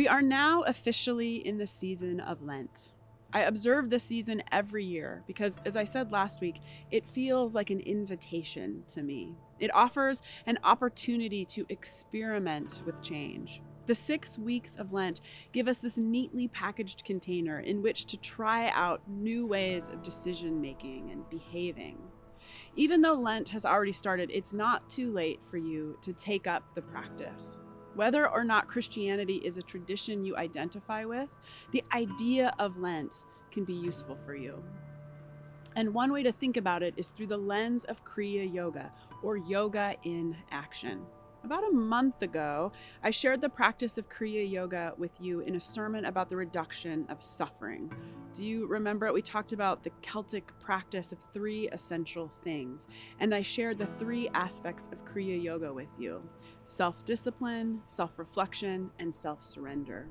We are now officially in the season of Lent. I observe this season every year because, as I said last week, it feels like an invitation to me. It offers an opportunity to experiment with change. The 6 weeks of Lent give us this neatly packaged container in which to try out new ways of decision making and behaving. Even though Lent has already started, it's not too late for you to take up the practice. Whether or not Christianity is a tradition you identify with, the idea of Lent can be useful for you. And one way to think about it is through the lens of Kriya Yoga, or yoga in action. About a month ago, I shared the practice of Kriya Yoga with you in a sermon about the reduction of suffering. Do you remember it? We talked about the Celtic practice of 3 essential things, and I shared the 3 aspects of Kriya Yoga with you: self-discipline, self-reflection, and self-surrender.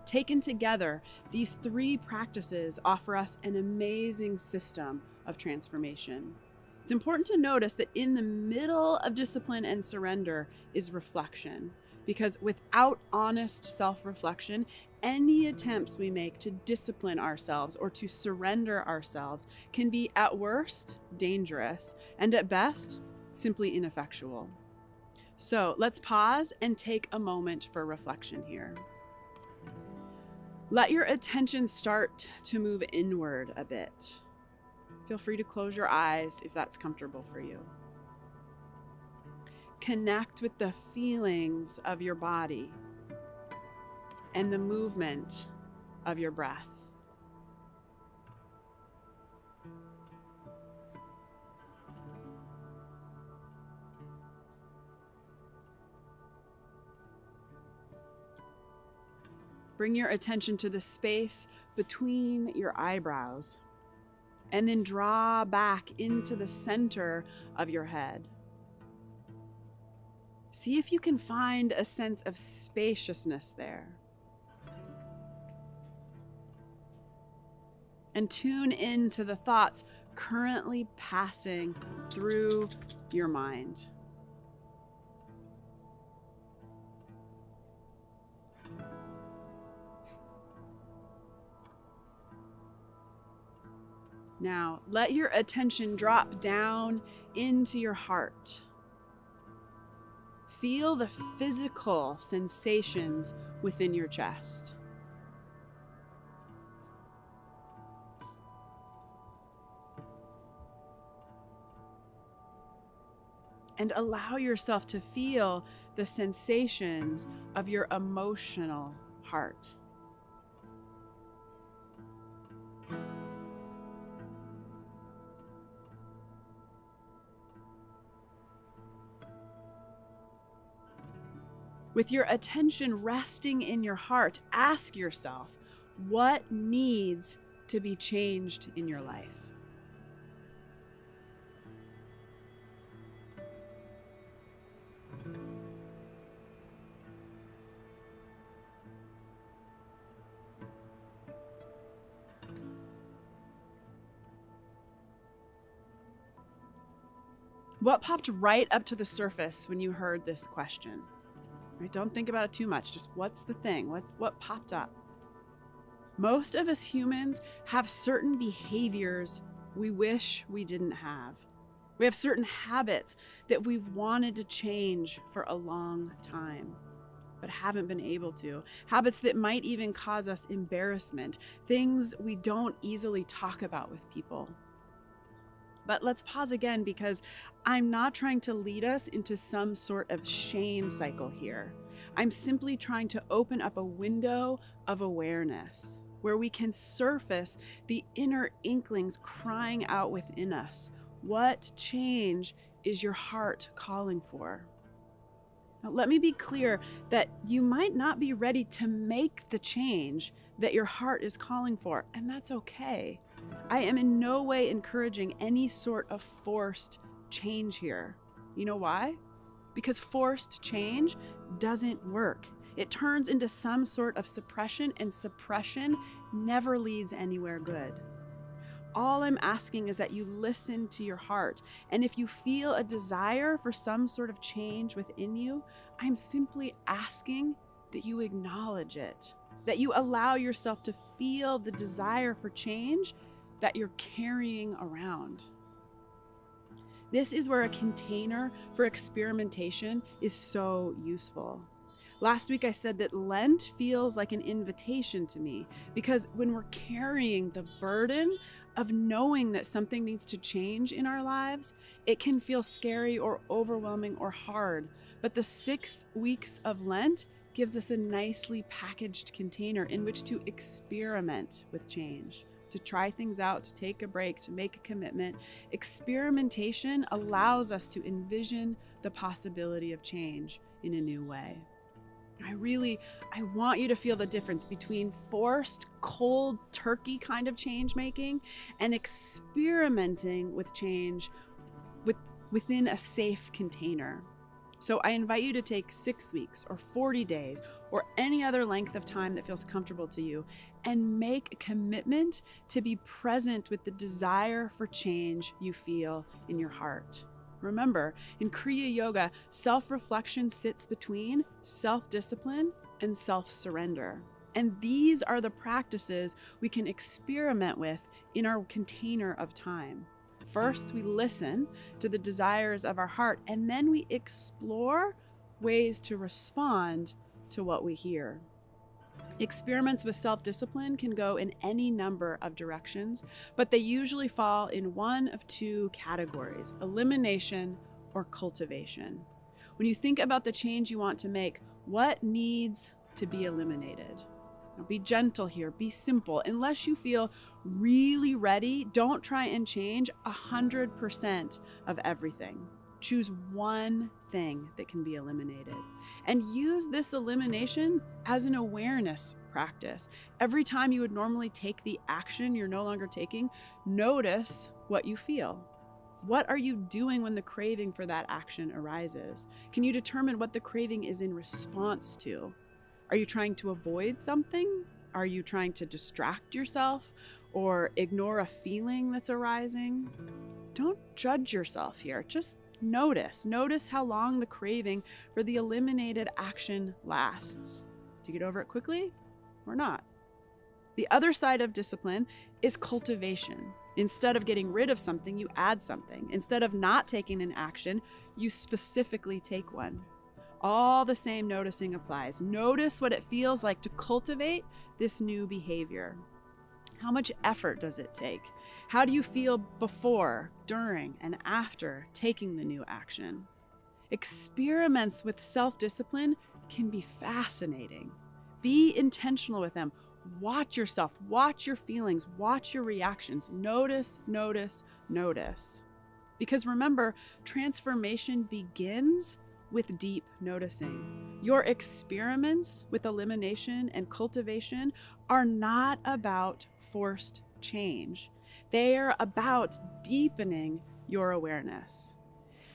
Taken together, these 3 practices offer us an amazing system of transformation. It's important to notice that in the middle of discipline and surrender is reflection, because without honest self-reflection, any attempts we make to discipline ourselves or to surrender ourselves can be at worst dangerous and at best simply ineffectual. So let's pause and take a moment for reflection here. Let your attention start to move inward a bit. Feel free to close your eyes if that's comfortable for you. Connect with the feelings of your body and the movement of your breath. Bring your attention to the space between your eyebrows, and then draw back into the center of your head. See if you can find a sense of spaciousness there. And tune into the thoughts currently passing through your mind. Now, let your attention drop down into your heart. Feel the physical sensations within your chest. And allow yourself to feel the sensations of your emotional heart. With your attention resting in your heart, ask yourself, what needs to be changed in your life? What popped right up to the surface when you heard this question? Right? Don't think about it too much. Just what's the thing? What popped up? Most of us humans have certain behaviors we wish we didn't have. We have certain habits that we've wanted to change for a long time, but haven't been able to. Habits that might even cause us embarrassment, things we don't easily talk about with people. But let's pause again, because I'm not trying to lead us into some sort of shame cycle here. I'm simply trying to open up a window of awareness where we can surface the inner inklings crying out within us. What change is your heart calling for? Now, let me be clear that you might not be ready to make the change that your heart is calling for, and that's okay. I am in no way encouraging any sort of forced change here. You know why? Because forced change doesn't work. It turns into some sort of suppression, and suppression never leads anywhere good. All I'm asking is that you listen to your heart, and if you feel a desire for some sort of change within you, I'm simply asking that you acknowledge it, that you allow yourself to feel the desire for change that you're carrying around. This is where a container for experimentation is so useful. Last week I said that Lent feels like an invitation to me because when we're carrying the burden of knowing that something needs to change in our lives, it can feel scary or overwhelming or hard. But the 6 weeks of Lent gives us a nicely packaged container in which to experiment with change, to try things out, to take a break, to make a commitment. Experimentation allows us to envision the possibility of change in a new way. I want you to feel the difference between forced, cold turkey kind of change making and experimenting with change within a safe container. So I invite you to take 6 weeks or 40 days or any other length of time that feels comfortable to you and make a commitment to be present with the desire for change you feel in your heart. Remember, in Kriya Yoga, self-reflection sits between self-discipline and self-surrender. And these are the practices we can experiment with in our container of time. First, we listen to the desires of our heart, and then we explore ways to respond to what we hear. Experiments with self-discipline can go in any number of directions, but they usually fall in one of 2 categories: elimination or cultivation. When you think about the change you want to make, what needs to be eliminated? Now, be gentle here, be simple. Unless you feel really ready, don't try and change 100% of everything. Choose one thing that can be eliminated and use this elimination as an awareness practice. Every time you would normally take the action you're no longer taking, notice what you feel. What are you doing when the craving for that action arises? Can you determine what the craving is in response to? Are you trying to avoid something? Are you trying to distract yourself or ignore a feeling that's arising? Don't judge yourself here. Just notice how long the craving for the eliminated action lasts. Do you get over it quickly or not? The other side of discipline is cultivation. Instead of getting rid of something, you add something. Instead of not taking an action, you specifically take one. All the same noticing applies. Notice what it feels like to cultivate this new behavior. How much effort does it take? How do you feel before, during, and after taking the new action? Experiments with self-discipline can be fascinating. Be intentional with them. Watch yourself, watch your feelings, watch your reactions. Notice. Because remember, transformation begins with deep noticing. Your experiments with elimination and cultivation are not about forced change. They are about deepening your awareness.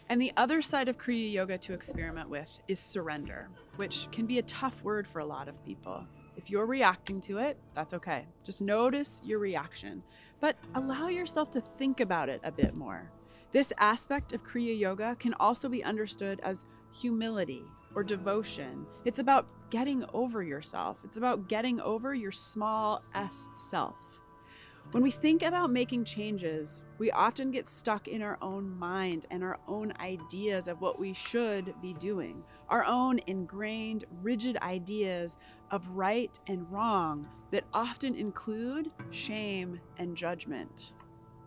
And the other side of Kriya Yoga to experiment with is surrender, which can be a tough word for a lot of people. If you're reacting to it, that's okay. Just notice your reaction, but allow yourself to think about it a bit more. This aspect of Kriya Yoga can also be understood as humility or devotion. It's about getting over yourself. It's about getting over your small s self. When we think about making changes, we often get stuck in our own mind and our own ideas of what we should be doing, our own ingrained, rigid ideas of right and wrong that often include shame and judgment.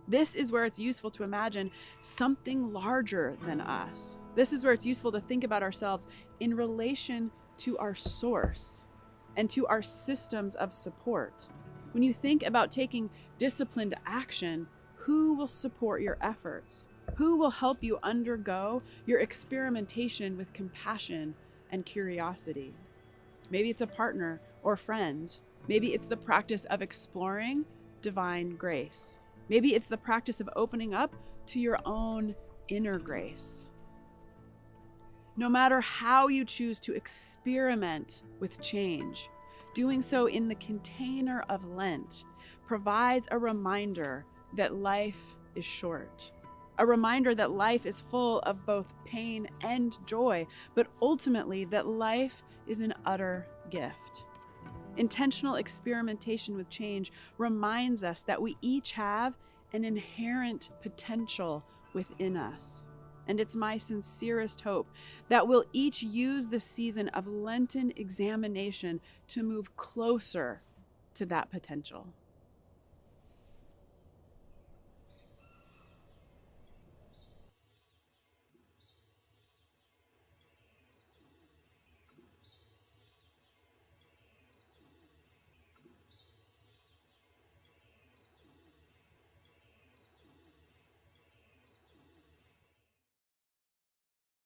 This is where it's useful to imagine something larger than us. This is where it's useful to think about ourselves in relation to our source and to our systems of support. When you think about taking disciplined action, who will support your efforts? Who will help you undergo your experimentation with compassion and curiosity? Maybe it's a partner or friend. Maybe it's the practice of exploring divine grace. Maybe it's the practice of opening up to your own inner grace. No matter how you choose to experiment with change, doing so in the container of Lent provides a reminder that life is short. A reminder that life is full of both pain and joy, but ultimately that life is an utter gift. Intentional experimentation with change reminds us that we each have an inherent potential within us. And it's my sincerest hope that we'll each use the season of Lenten examination to move closer to that potential.